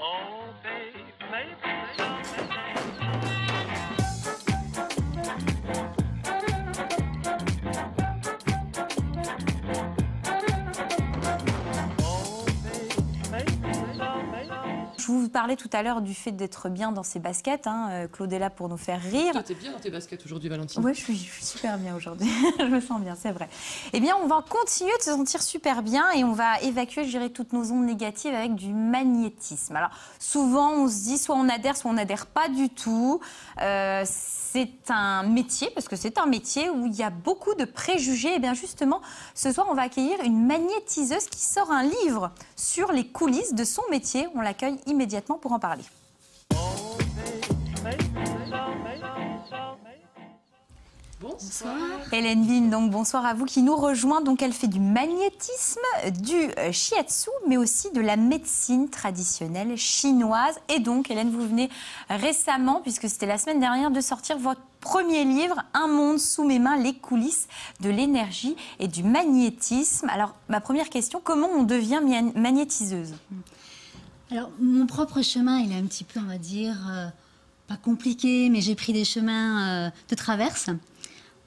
Je vous parlais tout à l'heure du fait d'être bien dans ses baskets. Claude est là pour nous faire rire. Toi, t'es bien dans tes baskets aujourd'hui, Valentine. Oui, je suis super bien aujourd'hui. Je me sens bien, c'est vrai. Eh bien, on va continuer de se sentir super bien et on va évacuer, je dirais, toutes nos ondes négatives avec du magnétisme. Alors, souvent, on se dit soit on n'adhère pas du tout. C'est un métier, parce que c'est un métier où il y a beaucoup de préjugés. Et bien justement, ce soir, on va accueillir une magnétiseuse qui sort un livre sur les coulisses de son métier. On l'accueille immédiatement pour en parler. Bonsoir. Hélène Bin, donc bonsoir à vous, qui nous rejoint. Donc elle fait du magnétisme, du shiatsu, mais aussi de la médecine traditionnelle chinoise. Et donc Hélène, vous venez récemment, puisque c'était la semaine dernière, de sortir votre premier livre, Un monde sous mes mains, les coulisses de l'énergie et du magnétisme. Alors ma première question, comment on devient magnétiseuse? Alors mon propre chemin, il est un petit peu, on va dire, pas compliqué, mais j'ai pris des chemins de traverse.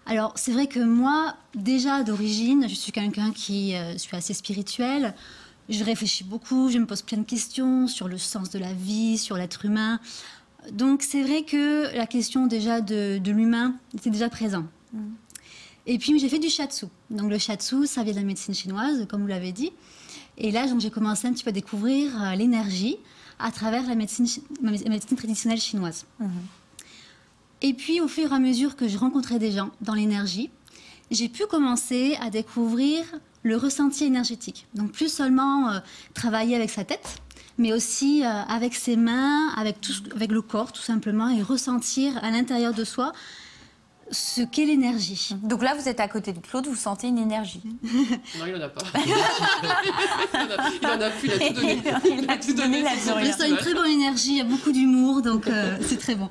Alors, c'est vrai que moi, déjà d'origine, je suis quelqu'un qui suis assez spirituel. Je réfléchis beaucoup, je me pose plein de questions sur le sens de la vie, sur l'être humain. Donc, c'est vrai que la question déjà de l'humain était déjà présente. Et puis, j'ai fait du shiatsu. Donc, le shiatsu, ça vient de la médecine chinoise, comme vous l'avez dit. Et là, j'ai commencé un petit peu à découvrir l'énergie à travers la médecine traditionnelle chinoise. Et puis, au fur et à mesure que je rencontrais des gens dans l'énergie, j'ai pu commencer à découvrir le ressenti énergétique. Donc, plus seulement travailler avec sa tête, mais aussi avec ses mains, avec le corps, tout simplement, et ressentir à l'intérieur de soi ce qu'est l'énergie. Donc là, vous êtes à côté de Claude, vous sentez une énergie. Non, il n'en a pas. Il en a plus, il a tout donné. Il a tout donné, il a plus rien. Je sens une très bonne énergie, il y a beaucoup d'humour, donc c'est très bon.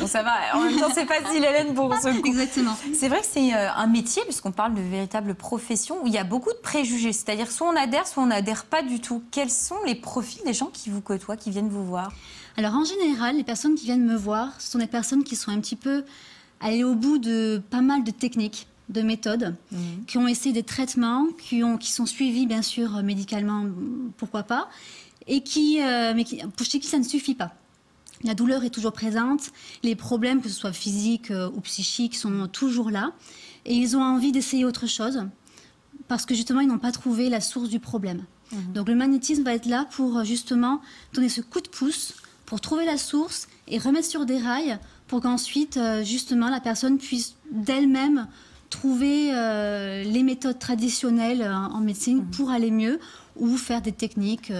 Bon, ça va, en même temps, c'est facile, Hélène, pour ce coup. Exactement. C'est vrai que c'est un métier, puisqu'on parle de véritable profession, où il y a beaucoup de préjugés. C'est-à-dire, soit on n'adhère pas du tout. Quels sont les profils des gens qui vous côtoient, qui viennent vous voir? Alors, en général, les personnes qui viennent me voir, ce sont des personnes qui sont un petit peu allées au bout de pas mal de techniques, de méthodes, qui ont essayé des traitements, qui sont suivis, bien sûr, médicalement, pourquoi pas, et chez qui ça ne suffit pas. La douleur est toujours présente, les problèmes, que ce soit physiques ou psychiques, sont toujours là, et ils ont envie d'essayer autre chose, parce que justement, ils n'ont pas trouvé la source du problème. Donc le magnétisme va être là pour justement donner ce coup de pouce, pour trouver la source et remettre sur des rails, pour qu'ensuite, justement, la personne puisse d'elle-même trouver les méthodes traditionnelles en médecine pour aller mieux, ou faire des techniques.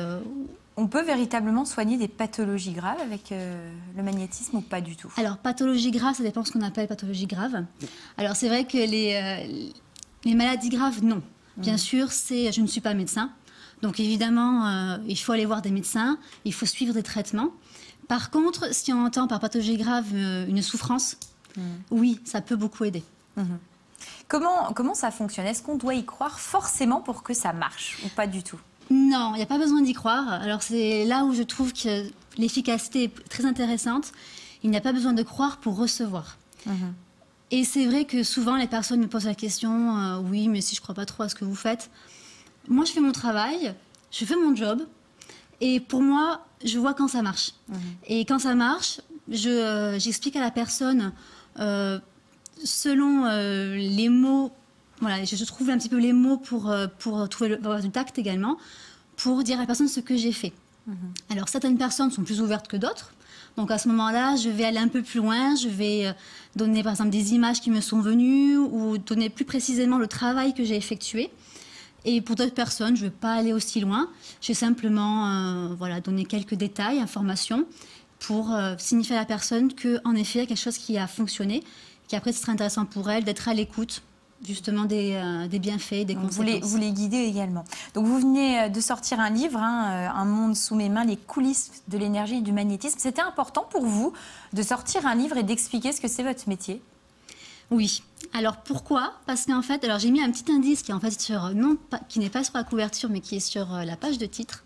On peut véritablement soigner des pathologies graves avec le magnétisme ou pas du tout? Alors, pathologie grave, ça dépend de ce qu'on appelle pathologie grave. Alors, c'est vrai que les maladies graves, non. Bien sûr, je ne suis pas médecin. Donc, évidemment, il faut aller voir des médecins, il faut suivre des traitements. Par contre, si on entend par pathologie grave une souffrance, oui, ça peut beaucoup aider. Comment ça fonctionne? Est-ce qu'on doit y croire forcément pour que ça marche ou pas du tout? Non, il n'y a pas besoin d'y croire. Alors c'est là où je trouve que l'efficacité est très intéressante. Il n'y a pas besoin de croire pour recevoir. Et c'est vrai que souvent les personnes me posent la question oui, mais si je ne crois pas trop à ce que vous faites. Moi, je fais mon travail, je fais mon job. Et pour moi, je vois quand ça marche. Et quand ça marche, j'explique à la personne, selon les mots, voilà, je trouve un petit peu les mots pour trouver le tact également, pour dire à la personne ce que j'ai fait. Alors, certaines personnes sont plus ouvertes que d'autres. Donc, à ce moment-là, je vais aller un peu plus loin. Je vais donner, par exemple, des images qui me sont venues ou donner plus précisément le travail que j'ai effectué. Et pour d'autres personnes, je ne vais pas aller aussi loin. Je vais simplement donner quelques détails, informations, pour signifier à la personne qu'en effet, il y a quelque chose qui a fonctionné, qu'après, ce serait intéressant pour elle d'être à l'écoute, justement, des bienfaits, des conséquences. Vous les guidez également. Donc, vous venez de sortir un livre, Un monde sous mes mains, les coulisses de l'énergie et du magnétisme. C'était important pour vous de sortir un livre et d'expliquer ce que c'est votre métier? Oui. Alors pourquoi? Parce qu'en fait, alors j'ai mis un petit indice qui est en fait qui n'est pas sur la couverture, mais qui est sur la page de titre.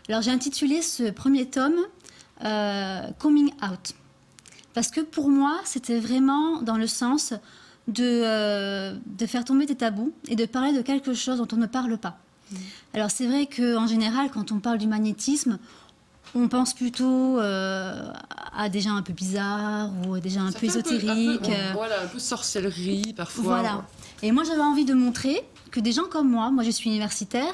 Alors j'ai intitulé ce premier tome Coming Out. Parce que pour moi, c'était vraiment dans le sens de faire tomber des tabous et de parler de quelque chose dont on ne parle pas. Alors c'est vrai qu'en général, quand on parle du magnétisme, on pense plutôt à des gens un peu bizarres ou des gens un peu ésotériques. Voilà, un peu sorcellerie parfois. Voilà. Et moi, j'avais envie de montrer que des gens comme moi je suis universitaire,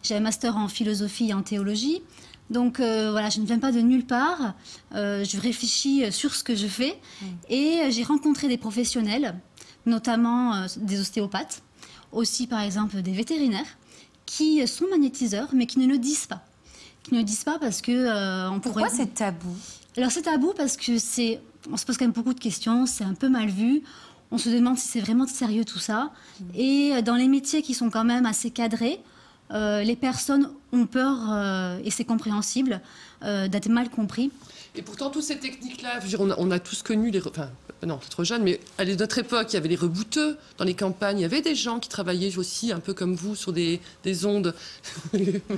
j'ai un master en philosophie et en théologie, donc voilà, je ne viens pas de nulle part, je réfléchis sur ce que je fais et j'ai rencontré des professionnels, notamment des ostéopathes, aussi par exemple des vétérinaires, qui sont magnétiseurs mais qui ne le disent pas. Qui ne le disent pas parce que... Pourquoi c'est tabou? Alors c'est tabou parce que on se pose quand même beaucoup de questions, c'est un peu mal vu. On se demande si c'est vraiment sérieux tout ça. Et dans les métiers qui sont quand même assez cadrés, les personnes ont peur, et c'est compréhensible, d'être mal compris. Et pourtant, toutes ces techniques-là, je veux dire, on a tous connu enfin, non, c'est trop jeune, mais à notre époque, il y avait les rebouteux dans les campagnes. Il y avait des gens qui travaillaient aussi, un peu comme vous, sur des ondes.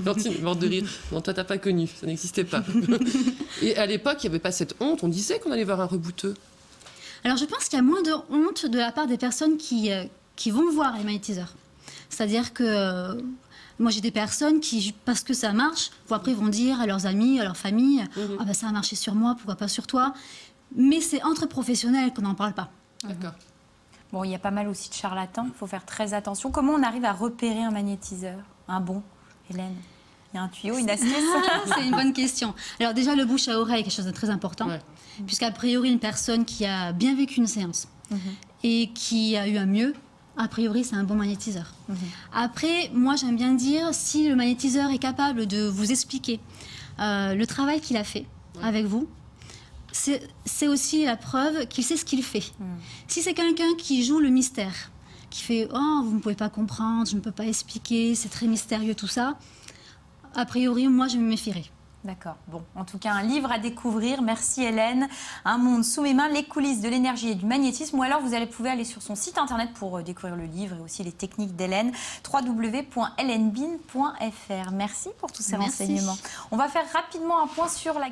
Martine est morte de rire. Non, toi, t'as pas connu, ça n'existait pas. Et à l'époque, il n'y avait pas cette honte. On disait qu'on allait voir un rebouteux. Alors, je pense qu'il y a moins de honte de la part des personnes qui vont voir les magnétiseurs. C'est-à-dire que... moi, j'ai des personnes qui, parce que ça marche, après vont dire à leurs amis, à leur famille, ah ben ça a marché sur moi, pourquoi pas sur toi. Mais c'est entre professionnels qu'on n'en parle pas. D'accord. Bon, il y a pas mal aussi de charlatans, il faut faire très attention. Comment on arrive à repérer un magnétiseur? Un bon, Hélène? Il y a un tuyau, une astuce? C'est une bonne question. Alors déjà, le bouche à oreille est quelque chose de très important, puisqu'a priori, une personne qui a bien vécu une séance et qui a eu un mieux, a priori, c'est un bon magnétiseur. Après, moi, j'aime bien dire, si le magnétiseur est capable de vous expliquer le travail qu'il a fait avec vous, c'est aussi la preuve qu'il sait ce qu'il fait. Si c'est quelqu'un qui joue le mystère, qui fait « Oh, vous ne pouvez pas comprendre, je ne peux pas expliquer, c'est très mystérieux tout ça », a priori, moi, je me méfierais. D'accord. Bon, en tout cas, un livre à découvrir. Merci Hélène. Un monde sous mes mains, les coulisses de l'énergie et du magnétisme. Ou alors, pouvez aller sur son site internet pour découvrir le livre et aussi les techniques d'Hélène, www.helenebin.fr. Merci pour tous ces renseignements. On va faire rapidement un point sur la